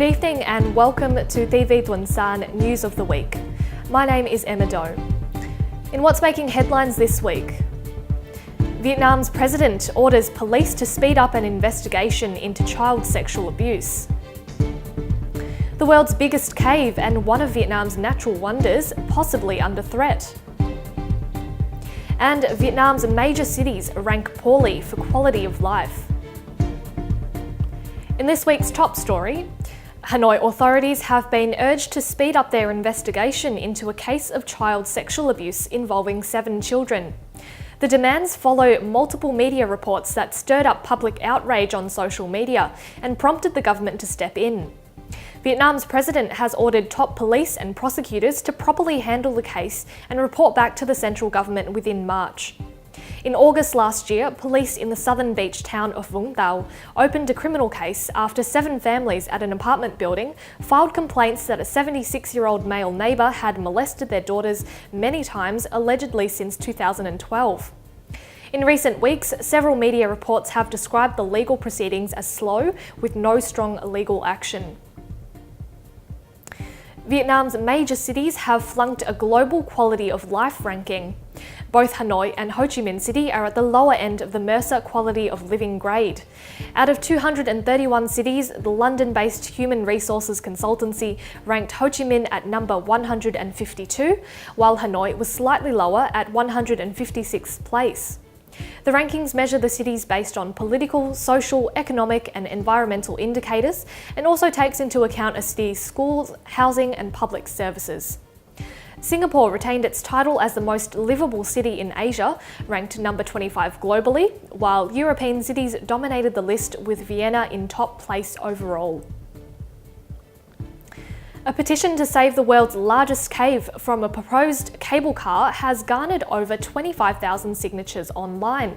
Good evening and welcome to TiVi Tuần-san News of the Week. My name is Emma Doe. In what's making headlines this week, Vietnam's president orders police to speed up an investigation into child sexual abuse. The world's biggest cave and one of Vietnam's natural wonders possibly under threat. And Vietnam's major cities rank poorly for quality of life. In this week's top story, Hanoi authorities have been urged to speed up their investigation into a case of child sexual abuse involving 7 children. The demands follow multiple media reports that stirred up public outrage on social media and prompted the government to step in. Vietnam's president has ordered top police and prosecutors to properly handle the case and report back to the central government within March. In August last year, police in the southern beach town of Vũng Tàu opened a criminal case after 7 families at an apartment building filed complaints that a 76-year-old male neighbour had molested their daughters many times, allegedly since 2012. In recent weeks, several media reports have described the legal proceedings as slow, with no strong legal action. Vietnam's major cities have flunked a global quality of life ranking. Both Hanoi and Ho Chi Minh City are at the lower end of the Mercer Quality of Living grade. Out of 231 cities, the London-based human resources consultancy ranked Ho Chi Minh at number 152, while Hanoi was slightly lower at 156th place. The rankings measure the cities based on political, social, economic and environmental indicators, and also takes into account a city's schools, housing and public services. Singapore retained its title as the most livable city in Asia, ranked number 25 globally, while European cities dominated the list with Vienna in top place overall. A petition to save the world's largest cave from a proposed cable car has garnered over 25,000 signatures online.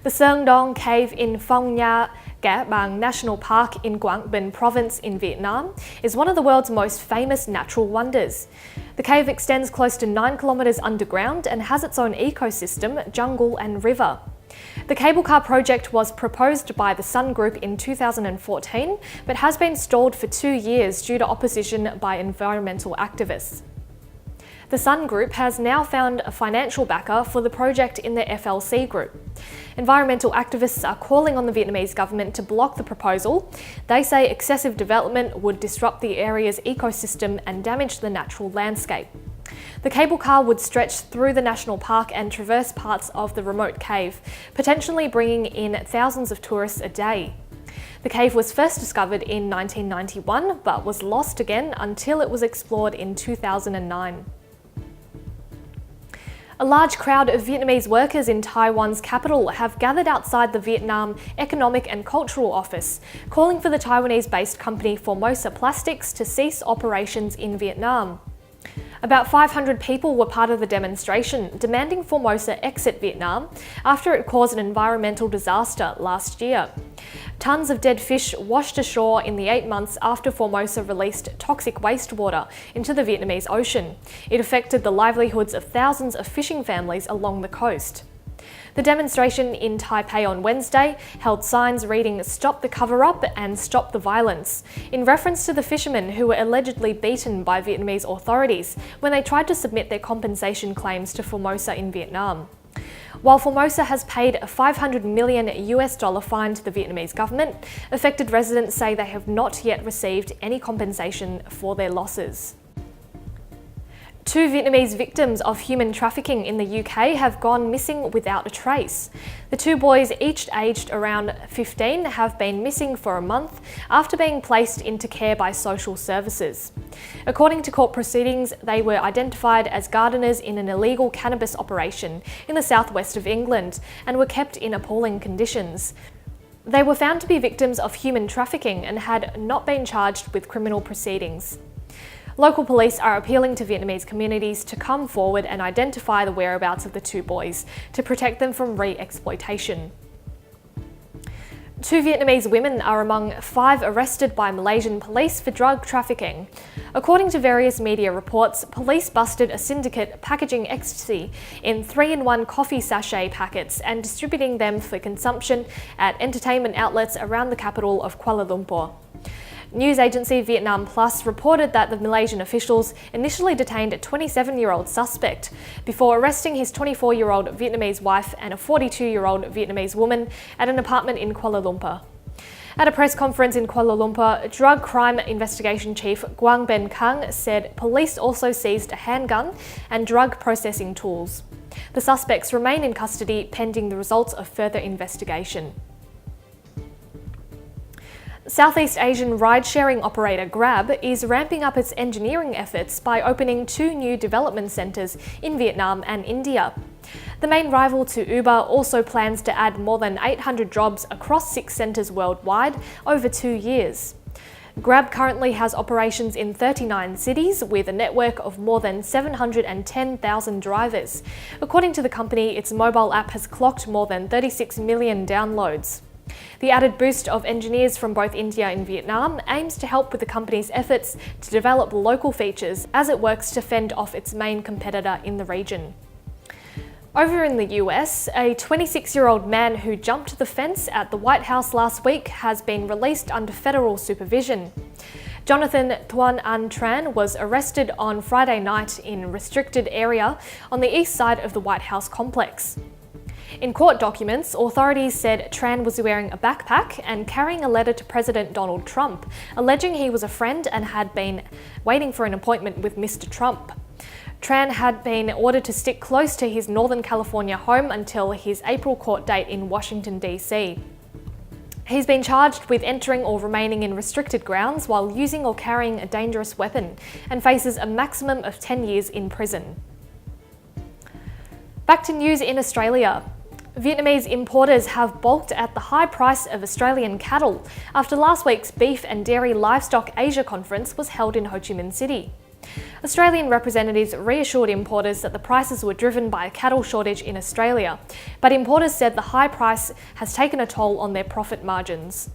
The Sơn Don Cave in Phong Nha Ca Bang National Park in Quảng Bình Province in Vietnam is one of the world's most famous natural wonders. The cave extends close to 9 kilometers underground and has its own ecosystem, jungle and river. The cable car project was proposed by the Sun Group in 2014, but has been stalled for 2 years due to opposition by environmental activists. The Sun Group has now found a financial backer for the project in the FLC group. Environmental activists are calling on the Vietnamese government to block the proposal. They say excessive development would disrupt the area's ecosystem and damage the natural landscape. The cable car would stretch through the national park and traverse parts of the remote cave, potentially bringing in thousands of tourists a day. The cave was first discovered in 1991, but was lost again until it was explored in 2009. A large crowd of Vietnamese workers in Taiwan's capital have gathered outside the Vietnam Economic and Cultural Office, calling for the Taiwanese-based company Formosa Plastics to cease operations in Vietnam. About 500 people were part of the demonstration, demanding Formosa exit Vietnam after it caused an environmental disaster last year. Tons of dead fish washed ashore in the 8 months after Formosa released toxic wastewater into the Vietnamese Ocean. It affected the livelihoods of thousands of fishing families along the coast. The demonstration in Taipei on Wednesday held signs reading "Stop the cover-up" and "Stop the violence," in reference to the fishermen who were allegedly beaten by Vietnamese authorities when they tried to submit their compensation claims to Formosa in Vietnam. While Formosa has paid a $500 million fine to the Vietnamese government, affected residents say they have not yet received any compensation for their losses. 2 Vietnamese victims of human trafficking in the UK have gone missing without a trace. The 2 boys, each aged around 15, have been missing for a month after being placed into care by social services. According to court proceedings, they were identified as gardeners in an illegal cannabis operation in the southwest of England and were kept in appalling conditions. They were found to be victims of human trafficking and had not been charged with criminal proceedings. Local police are appealing to Vietnamese communities to come forward and identify the whereabouts of the 2 boys to protect them from re-exploitation. 2 Vietnamese women are among 5 arrested by Malaysian police for drug trafficking. According to various media reports, police busted a syndicate packaging ecstasy in 3-in-1 coffee sachet packets and distributing them for consumption at entertainment outlets around the capital of Kuala Lumpur. News agency Vietnam Plus reported that the Malaysian officials initially detained a 27-year-old suspect before arresting his 24-year-old Vietnamese wife and a 42-year-old Vietnamese woman at an apartment in Kuala Lumpur. At a press conference in Kuala Lumpur, Drug Crime Investigation Chief Quang Ben Kang said police also seized a handgun and drug processing tools. The suspects remain in custody pending the results of further investigation. Southeast Asian ride-sharing operator Grab is ramping up its engineering efforts by opening 2 new development centres in Vietnam and India. The main rival to Uber also plans to add more than 800 jobs across 6 centres worldwide over 2 years. Grab currently has operations in 39 cities with a network of more than 710,000 drivers. According to the company, its mobile app has clocked more than 36 million downloads. The added boost of engineers from both India and Vietnam aims to help with the company's efforts to develop local features as it works to fend off its main competitor in the region. Over in the US, a 26-year-old man who jumped the fence at the White House last week has been released under federal supervision. Jonathan Tuần-san was arrested on Friday night in a restricted area on the east side of the White House complex. In court documents, authorities said Tran was wearing a backpack and carrying a letter to President Donald Trump, alleging he was a friend and had been waiting for an appointment with Mr. Trump. Tran had been ordered to stick close to his Northern California home until his April court date in Washington, D.C. He's been charged with entering or remaining in restricted grounds while using or carrying a dangerous weapon and faces a maximum of 10 years in prison. Back to news in Australia. Vietnamese importers have balked at the high price of Australian cattle after last week's Beef and Dairy Livestock Asia conference was held in Ho Chi Minh City. Australian representatives reassured importers that the prices were driven by a cattle shortage in Australia, but importers said the high price has taken a toll on their profit margins.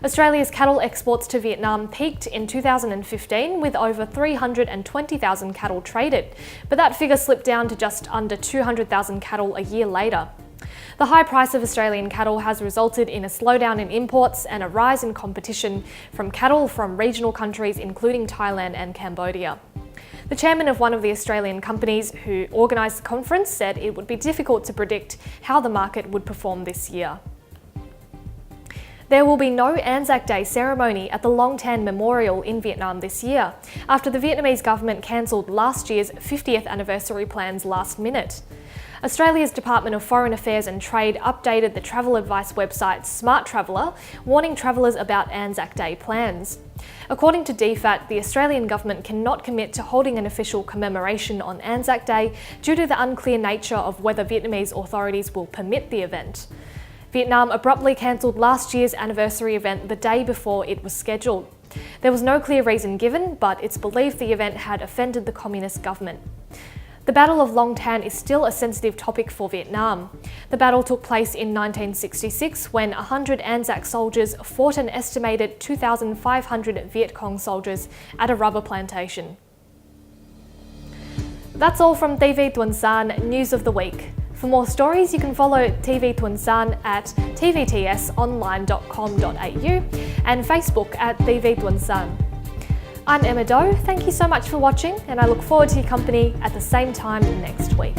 Australia's cattle exports to Vietnam peaked in 2015 with over 320,000 cattle traded, but that figure slipped down to just under 200,000 cattle a year later. The high price of Australian cattle has resulted in a slowdown in imports and a rise in competition from cattle from regional countries including Thailand and Cambodia. The chairman of one of the Australian companies who organised the conference said it would be difficult to predict how the market would perform this year. There will be no Anzac Day ceremony at the Long Tan Memorial in Vietnam this year, after the Vietnamese government cancelled last year's 50th anniversary plans last minute. Australia's Department of Foreign Affairs and Trade updated the travel advice website Smart Traveller, warning travellers about Anzac Day plans. According to DFAT, the Australian government cannot commit to holding an official commemoration on Anzac Day due to the unclear nature of whether Vietnamese authorities will permit the event. Vietnam abruptly cancelled last year's anniversary event the day before it was scheduled. There was no clear reason given, but it's believed the event had offended the communist government. The Battle of Long Tan is still a sensitive topic for Vietnam. The battle took place in 1966 when 100 Anzac soldiers fought an estimated 2,500 Viet Cong soldiers at a rubber plantation. That's all from TiVi Tuần-san News of the Week. For more stories, you can follow TiVi Tuần-san at tvtsonline.com.au and Facebook at TiVi Tuần-san. I'm Emma Doe, thank you so much for watching and I look forward to your company at the same time next week.